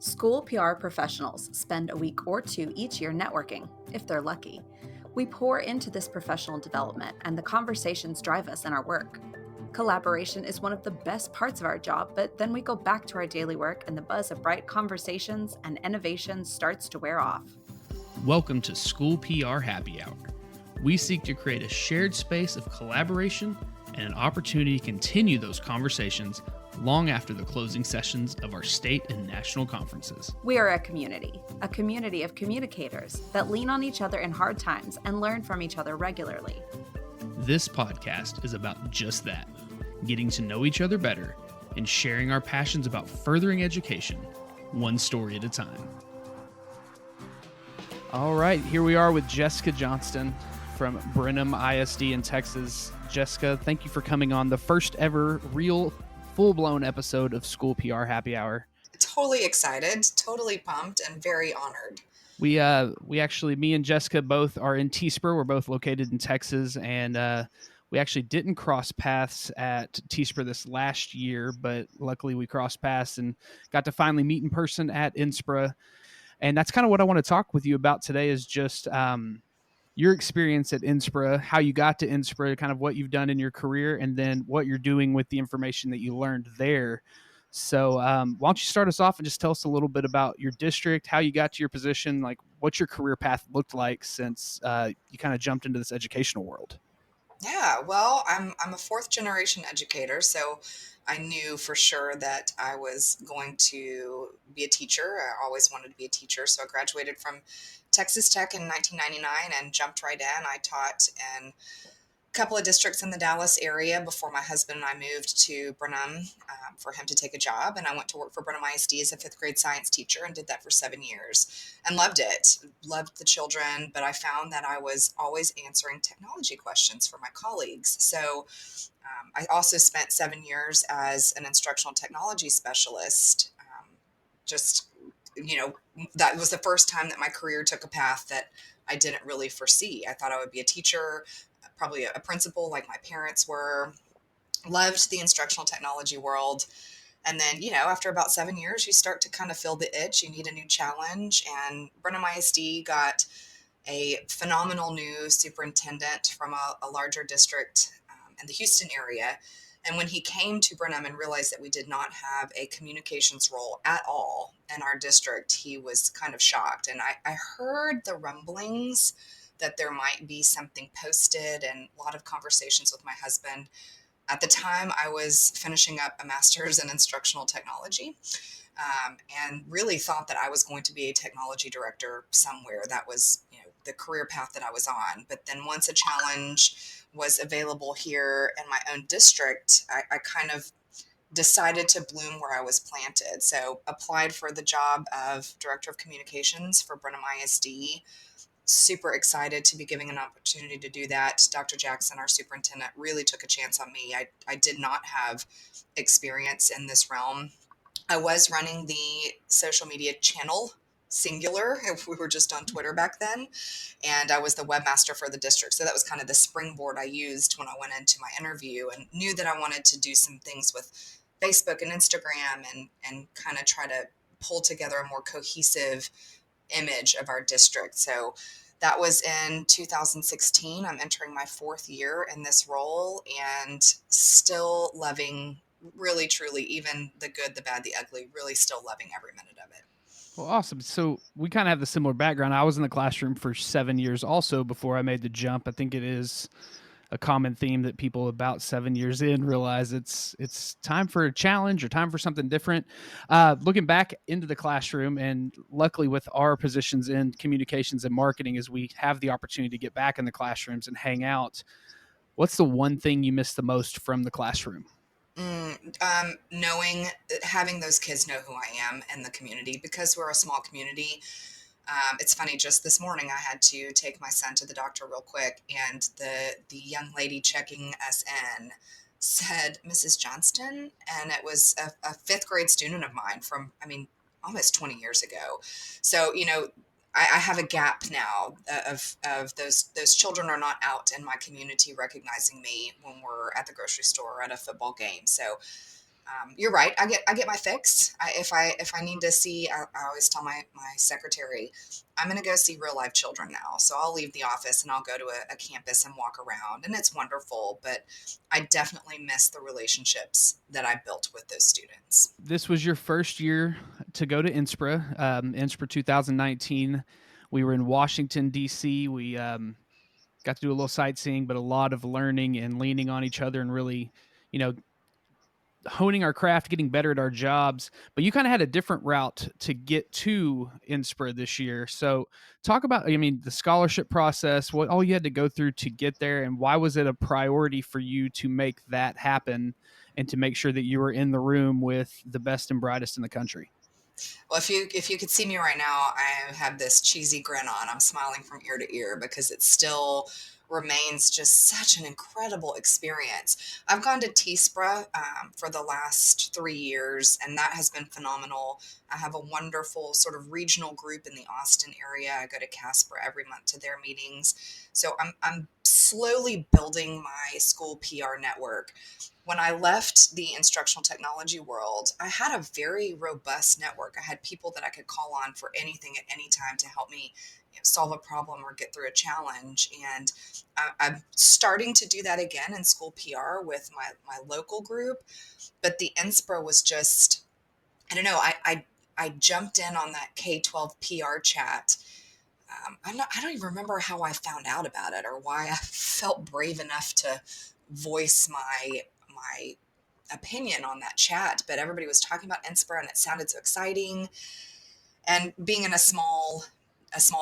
School PR professionals spend a week or two each year networking, if they're lucky. We pour into this professional development, and the conversations drive us in our work. Collaboration is one of the best parts of our job, but then we go back to our daily work, and the buzz of bright conversations and innovation starts to wear off. Welcome to School PR Happy Hour. We seek to create a shared space of collaboration and an opportunity to continue those conversations long after the closing sessions of our state and national conferences. We are a community of communicators that lean on each other in hard times and learn from each other regularly. This podcast is about just that, getting to know each other better and sharing our passions about furthering education, one story at a time. All right, here we are with Jessica Johnston from Brenham ISD in Texas. Jessica, thank you for coming on the first ever real full-blown episode of School PR Happy Hour. Totally excited, totally pumped, and very honored. We actually, me and Jessica both are in TSPRA. We're both located in Texas, and we actually didn't cross paths at TSPRA this last year, but luckily we crossed paths and got to finally meet in person at NSPRA. And that's kind of what I want to talk with you about today is just your experience at NSPRA, how you got to NSPRA, kind of what you've done in your career, and then what you're doing with the information that you learned there. So why don't you start us off and just tell us a little bit about your district, how you got to your position, like what your career path looked like since you kind of jumped into this educational world. Yeah, well, I'm a fourth generation educator, so I knew for sure that I was going to be a teacher. I always wanted to be a teacher, so I graduated from Texas Tech in 1999 and jumped right in. I taught in a couple of districts in the Dallas area before my husband and I moved to Brenham for him to take a job. And I went to work for Brenham ISD as a fifth grade science teacher and did that for 7 years and loved it, loved the children. But I found that I was always answering technology questions for my colleagues. So I also spent 7 years as an instructional technology specialist. That was the first time that my career took a path that I didn't really foresee. I thought I would be a teacher, probably a principal like my parents were, loved the instructional technology world. And then, after about 7 years, you start to kind of feel the itch. You need a new challenge. And Brenham ISD got a phenomenal new superintendent from a larger district in the Houston area. And when he came to Brenham and realized that we did not have a communications role at all in our district, he was kind of shocked. And I heard the rumblings that there might be something posted and a lot of conversations with my husband. At the time, I was finishing up a master's in instructional technology and really thought that I was going to be a technology director somewhere. That was, the career path that I was on. But then once a challenge was available here in my own district, I kind of decided to bloom where I was planted. So applied for the job of Director of Communications for Brenham ISD. Super excited to be given an opportunity to do that. Dr. Jackson, our superintendent, really took a chance on me. I did not have experience in this realm. I was running the social media channel, singular, if we were just on Twitter back then, and I was the webmaster for the district. So that was kind of the springboard I used when I went into my interview and knew that I wanted to do some things with Facebook and Instagram and kind of try to pull together a more cohesive image of our district. So that was in 2016. I'm entering my fourth year in this role and still loving, really, truly, even the good, the bad, the ugly, really still loving every minute of it. Well, awesome. So we kind of have the similar background. I was in the classroom for 7 years also before I made the jump. I think it is a common theme that people about 7 years in realize it's time for a challenge or time for something different. Looking back into the classroom, and luckily with our positions in communications and marketing, as we have the opportunity to get back in the classrooms and hang out, what's the one thing you miss the most from the classroom? Having those kids know who I am in the community, because we're a small community. It's funny, just this morning I had to take my son to the doctor real quick, and the young lady checking us in said, "Mrs. Johnston," and it was a fifth grade student of mine from, almost 20 years ago. So, I have a gap now of those children are not out in my community recognizing me when we're at the grocery store or at a football game. So You're right. I get my fix. If I need to see, I always tell my secretary, I'm going to go see real life children now. So I'll leave the office and I'll go to a campus and walk around, and it's wonderful. But I definitely miss the relationships that I built with those students. This was your first year to go to NSPRA, NSPRA 2019. We were in Washington, D.C. We got to do a little sightseeing, but a lot of learning and leaning on each other and really, honing our craft, getting better at our jobs. But you kind of had a different route to get to NSPRA this year. So talk about, the scholarship process, what all you had to go through to get there, and why was it a priority for you to make that happen and to make sure that you were in the room with the best and brightest in the country? Well, if you could see me right now, I have this cheesy grin on. I'm smiling from ear to ear because it still remains just such an incredible experience. I've gone to TSPRA for the last 3 years, and that has been phenomenal. I have a wonderful sort of regional group in the Austin area. I go to Casper every month to their meetings. So I'm slowly building my school PR network. When I left the instructional technology world, I had a very robust network. I had people that I could call on for anything at any time to help me solve a problem or get through a challenge. And I'm starting to do that again in school PR with my local group. But the NSPRA was just, I don't know, I jumped in on that K-12 PR chat. I don't even remember how I found out about it or why I felt brave enough to voice my opinion on that chat, but everybody was talking about NSPRA and it sounded so exciting. And being in a small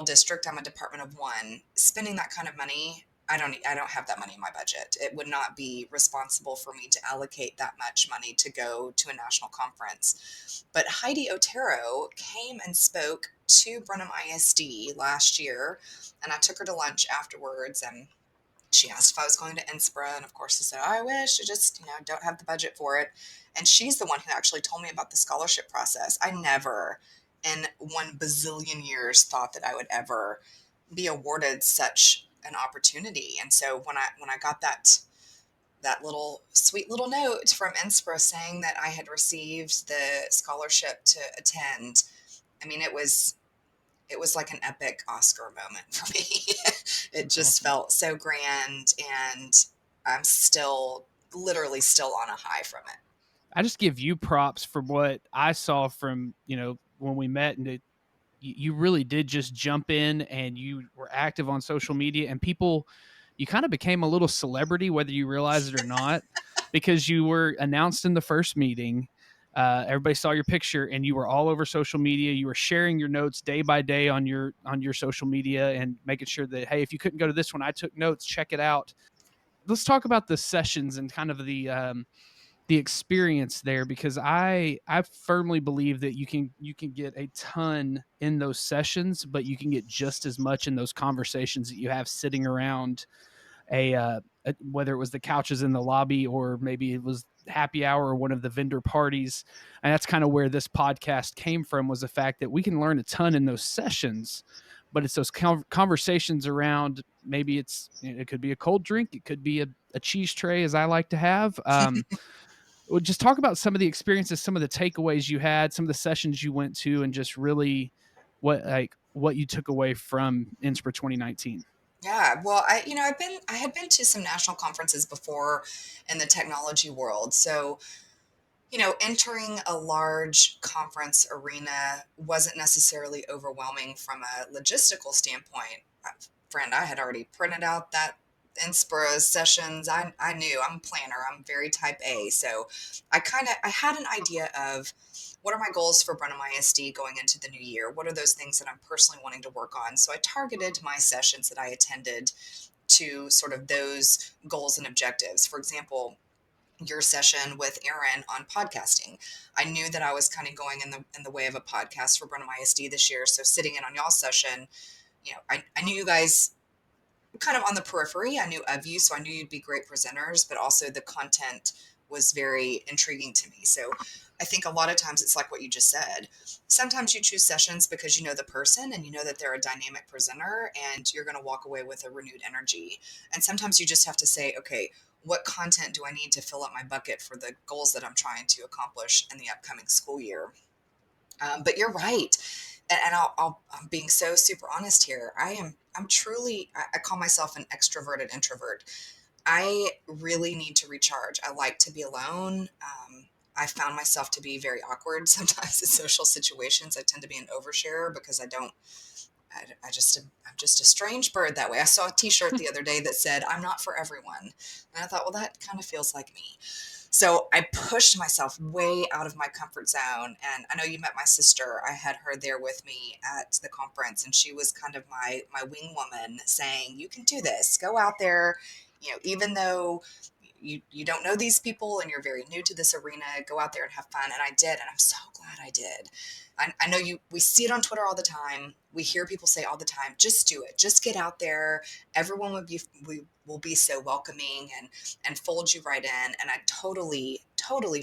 district, I'm a department of one, spending that kind of money, I don't have that money in my budget. It would not be responsible for me to allocate that much money to go to a national conference. But Heidi Otero came and spoke to Brenham ISD last year, and I took her to lunch afterwards, and she asked if I was going to NSPRA, and of course I said, I wish, I just, don't have the budget for it. And she's the one who actually told me about the scholarship process. I never in 1 bazillion years thought that I would ever be awarded such an opportunity. And so when I got that little sweet little note from NSPRA saying that I had received the scholarship to attend, I mean, it was like an epic Oscar moment for me. It just felt so grand, and I'm literally still on a high from it. I just give you props for what I saw from, when we met, and you really did just jump in and you were active on social media, and you kind of became a little celebrity, whether you realize it or not, because you were announced in the first meeting. Everybody saw your picture and you were all over social media. You were sharing your notes day by day on your social media and making sure that, hey, if you couldn't go to this one, I took notes, check it out. Let's talk about the sessions and kind of the experience there, because I firmly believe that you can get a ton in those sessions, but you can get just as much in those conversations that you have sitting around whether it was the couches in the lobby or maybe it was happy hour or one of the vendor parties. And that's kind of where this podcast came from, was the fact that we can learn a ton in those sessions, but it's those conversations around, maybe it could be a cold drink, it could be a cheese tray, as I like to have. We'll just talk about some of the experiences, some of the takeaways you had, some of the sessions you went to, and just really what you took away from NSPRA 2019. Yeah, well, I had been to some national conferences before in the technology world. So, entering a large conference arena wasn't necessarily overwhelming from a logistical standpoint. Friend, I had already printed out that NSPRA sessions. I knew I'm a planner. I'm very type A. So I had an idea of what are my goals for Brenham ISD going into the new year? What are those things that I'm personally wanting to work on? So I targeted my sessions that I attended to sort of those goals and objectives. For example, your session with Aaron on podcasting. I knew that I was kind of going in the way of a podcast for Brenham ISD this year. So sitting in on y'all's session, I knew you guys kind of on the periphery. I knew of you, so I knew you'd be great presenters, but also the content was very intriguing to me. So I think a lot of times it's like what you just said. Sometimes you choose sessions because you know the person and you know that they're a dynamic presenter and you're going to walk away with a renewed energy. And sometimes you just have to say, okay, what content do I need to fill up my bucket for the goals that I'm trying to accomplish in the upcoming school year? But you're right. And I'm being so super honest here. I'm truly, I call myself an extroverted introvert. I really need to recharge. I like to be alone. I found myself to be very awkward sometimes in social situations. I tend to be an oversharer because I'm just a strange bird that way. I saw a t-shirt the other day that said, I'm not for everyone. And I thought, well, that kind of feels like me. So I pushed myself way out of my comfort zone. And I know you met my sister. I had her there with me at the conference, and she was kind of my wing woman, saying, you can do this. Go out there, even though you don't know these people and you're very new to this arena, go out there and have fun. And I did. And I'm so glad I did. I know we see it on Twitter all the time. We hear people say all the time, just do it. Just get out there. Everyone will be so welcoming and fold you right in. And I totally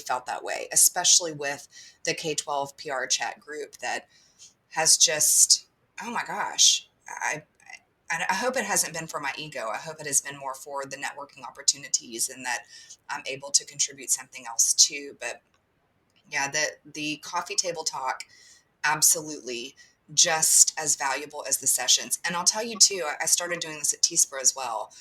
felt that way, especially with the K-12 PR chat group that has just, oh my gosh, I hope it hasn't been for my ego. I hope it has been more for the networking opportunities and that I'm able to contribute something else too. But yeah, the coffee table talk, absolutely just as valuable as the sessions. And I'll tell you too, I started doing this at TSPRA as well.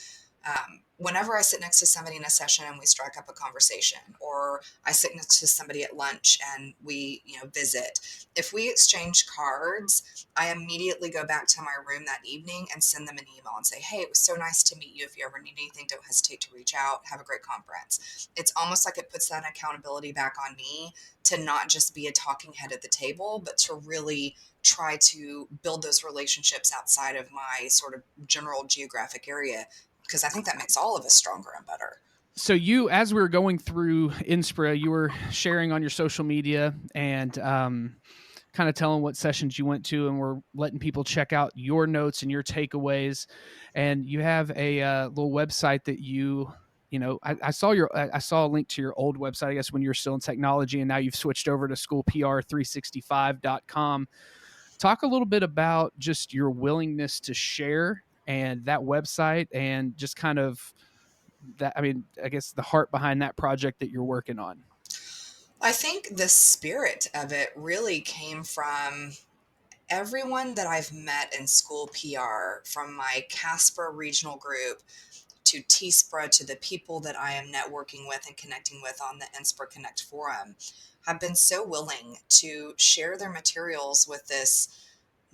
Whenever I sit next to somebody in a session and we strike up a conversation, or I sit next to somebody at lunch and we, visit, if we exchange cards, I immediately go back to my room that evening and send them an email and say, hey, it was so nice to meet you. If you ever need anything, don't hesitate to reach out. Have a great conference. It's almost like it puts that accountability back on me to not just be a talking head at the table, but to really try to build those relationships outside of my sort of general geographic area, because I think that makes all of us stronger and better. So you, as we were going through NSPRA, you were sharing on your social media and kind of telling what sessions you went to, and we're letting people check out your notes and your takeaways. And you have a little website that I saw a link to your old website, I guess, when you were still in technology, and now you've switched over to schoolpr365.com. Talk a little bit about just your willingness to share and that website, and just kind of that, I guess the heart behind that project that you're working on. I think the spirit of it really came from everyone that I've met in school PR, from my Casper regional group to TSPRA, to the people that I am networking with and connecting with on the NSPRA Connect forum, have been so willing to share their materials with this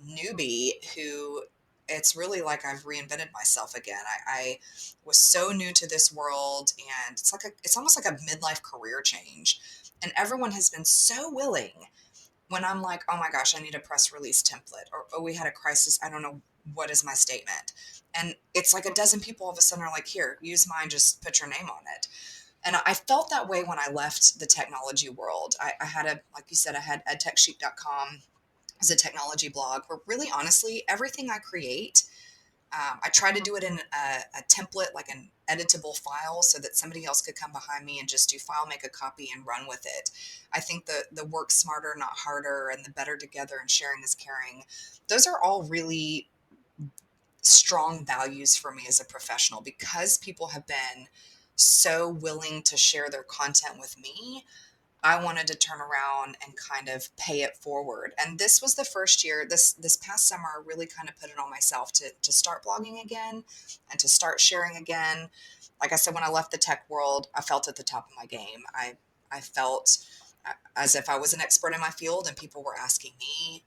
newbie who, it's really like I've reinvented myself again. I was so new to this world, and it's almost like a midlife career change. And everyone has been so willing when I'm like, oh my gosh, I need a press release template, or oh, we had a crisis, I don't know, what is my statement? And it's like a dozen people all of a sudden are like, here, use mine, just put your name on it. And I felt that way when I left the technology world. I had like you said, I had edtechsheet.com as a technology blog, where really honestly, everything I create, I try to do it in a template, like an editable file, so that somebody else could come behind me and just do file, make a copy, and run with it. I think the work smarter, not harder, and the better together, and sharing is caring, those are all really strong values for me as a professional, because people have been so willing to share their content with me. I wanted to turn around and kind of pay it forward. And this was the first year, this past summer, I really kind of put it on myself to start blogging again and to start sharing again. Like I said, when I left the tech world, I felt at the top of my game. I felt as if I was an expert in my field, and people were asking me,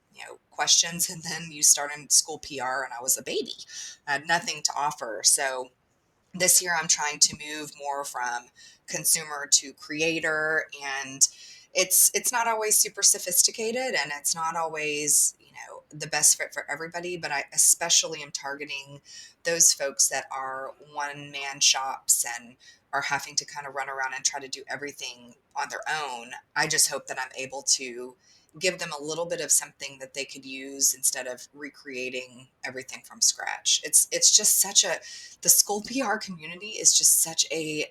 questions. And then you start in school PR and I was a baby. I had nothing to offer. So this year I'm trying to move more from consumer to creator, and it's not always super sophisticated, and it's not always, the best fit for everybody, but I especially am targeting those folks that are one-man shops and are having to kind of run around and try to do everything on their own. I just hope that I'm able to give them a little bit of something that they could use instead of recreating everything from scratch. It's just the school PR community is just such a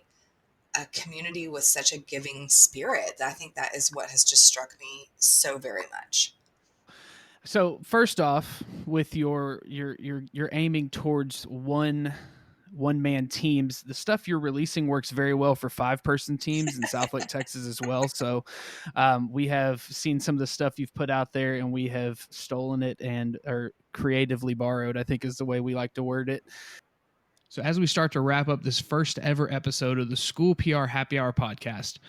community with such a giving spirit. I think that is what has just struck me so very much. So first off, with you're aiming towards one one-man teams. The stuff you're releasing works very well for 5-person teams in Southlake, Texas as well. So we have seen some of the stuff you've put out there, and we have stolen it or creatively borrowed, I think is the way we like to word it. So as we start to wrap up this first ever episode of the School PR Happy Hour podcast,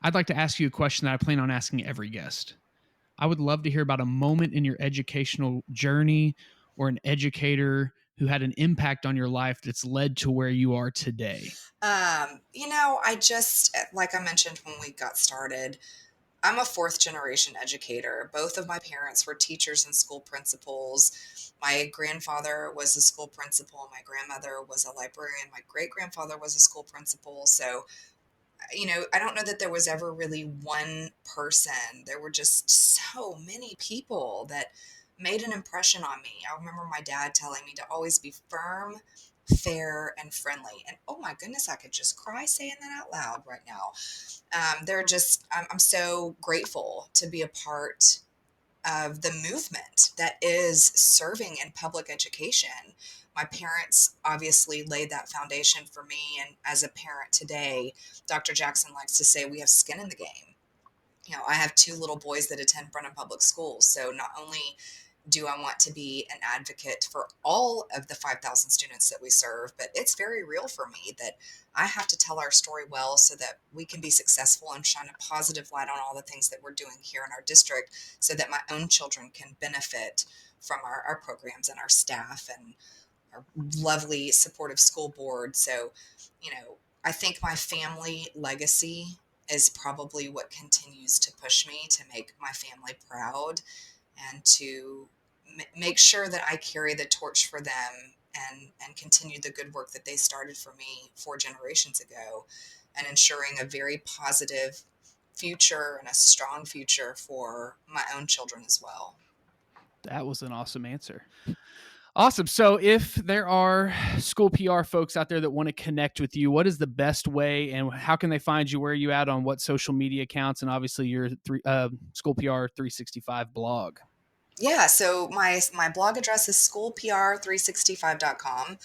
I'd like to ask you a question that I plan on asking every guest. I would love to hear about a moment in your educational journey or an educator who had an impact on your life that's led to where you are today. I just, like I mentioned when we got started, I'm a 4th generation educator. Both of my parents were teachers and school principals. My grandfather was a school principal. My grandmother was a librarian. My great-grandfather was a school principal. So, I don't know that there was ever really one person. There were just so many people that made an impression on me. I remember my dad telling me to always be firm, fair, and friendly. And oh my goodness, I could just cry saying that out loud right now. I'm so grateful to be a part of the movement that is serving in public education. My parents obviously laid that foundation for me. And as a parent today, Dr. Jackson likes to say we have skin in the game. I have 2 little boys that attend Brenham Public Schools. So not only do I want to be an advocate for all of the 5,000 students that we serve, but it's very real for me that I have to tell our story well so that we can be successful and shine a positive light on all the things that we're doing here in our district so that my own children can benefit from our programs and our staff and our lovely supportive school board. So, I think my family legacy is probably what continues to push me to make my family proud and to make sure that I carry the torch for them and continue the good work that they started for me 4 generations ago, and ensuring a very positive future and a strong future for my own children as well. That was an awesome answer. Awesome. So if there are school PR folks out there that want to connect with you, what is the best way and how can they find you? Where are you at on what social media accounts, and obviously your School PR 365 blog? Yeah, so my blog address is schoolpr365.com.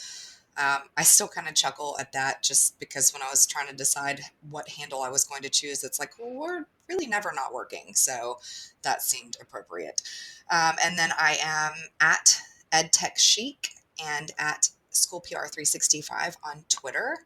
I still kind of chuckle at that just because when I was trying to decide what handle I was going to choose, it's like, well, we're really never not working. So that seemed appropriate. And then I am at EdTechChic and at SchoolPR365 on Twitter.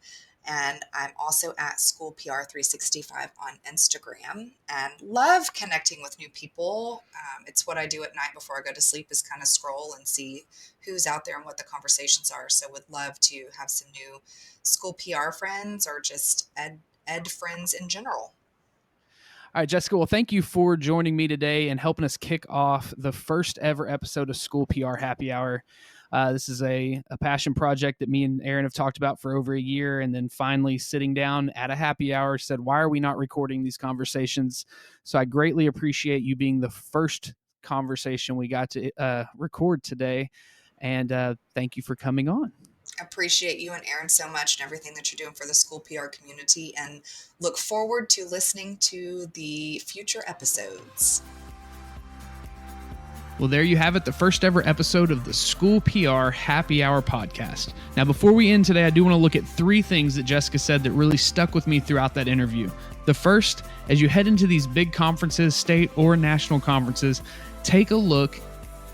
And I'm also at SchoolPR365 on Instagram, and love connecting with new people. It's what I do at night before I go to sleep, is kind of scroll and see who's out there and what the conversations are. So would love to have some new school PR friends or just ed friends in general. All right, Jessica, well, thank you for joining me today and helping us kick off the first ever episode of School PR Happy Hour. This is a passion project that me and Aaron have talked about for over a year, and then finally sitting down at a happy hour said, why are we not recording these conversations? So I greatly appreciate you being the first conversation we got to record today, and thank you for coming on. I appreciate you and Aaron so much and everything that you're doing for the school PR community, and look forward to listening to the future episodes. Well, there you have it, the first ever episode of the School PR Happy Hour podcast. Now, before we end today, I do want to look at 3 things that Jessica said that really stuck with me throughout that interview. The first, as you head into these big conferences, state or national conferences, take a look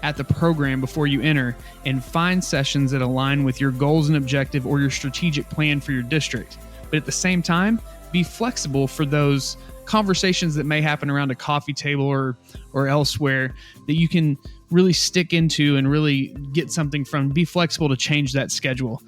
at the program before you enter and find sessions that align with your goals and objective or your strategic plan for your district. But at the same time, be flexible for those conversations that may happen around a coffee table or elsewhere that you can really stick into and really get something from. Be flexible to change that schedule.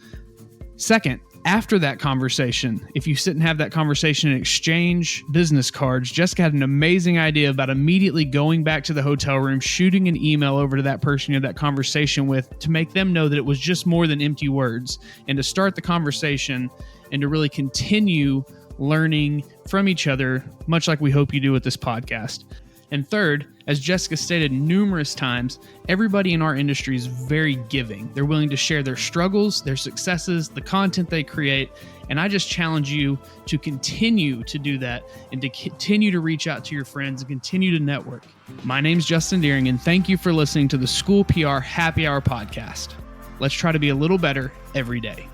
Second, after that conversation, if you sit and have that conversation and exchange business cards, Jessica had an amazing idea about immediately going back to the hotel room, shooting an email over to that person you had that conversation with to make them know that it was just more than empty words, and to start the conversation and to really continue learning from each other, much like we hope you do with this podcast. And third, as Jessica stated numerous times, everybody in our industry is very giving. They're willing to share their struggles, their successes, the content they create. And I just challenge you to continue to do that and to continue to reach out to your friends and continue to network. My name's Justin Deering, and thank you for listening to the School PR Happy Hour podcast. Let's try to be a little better every day.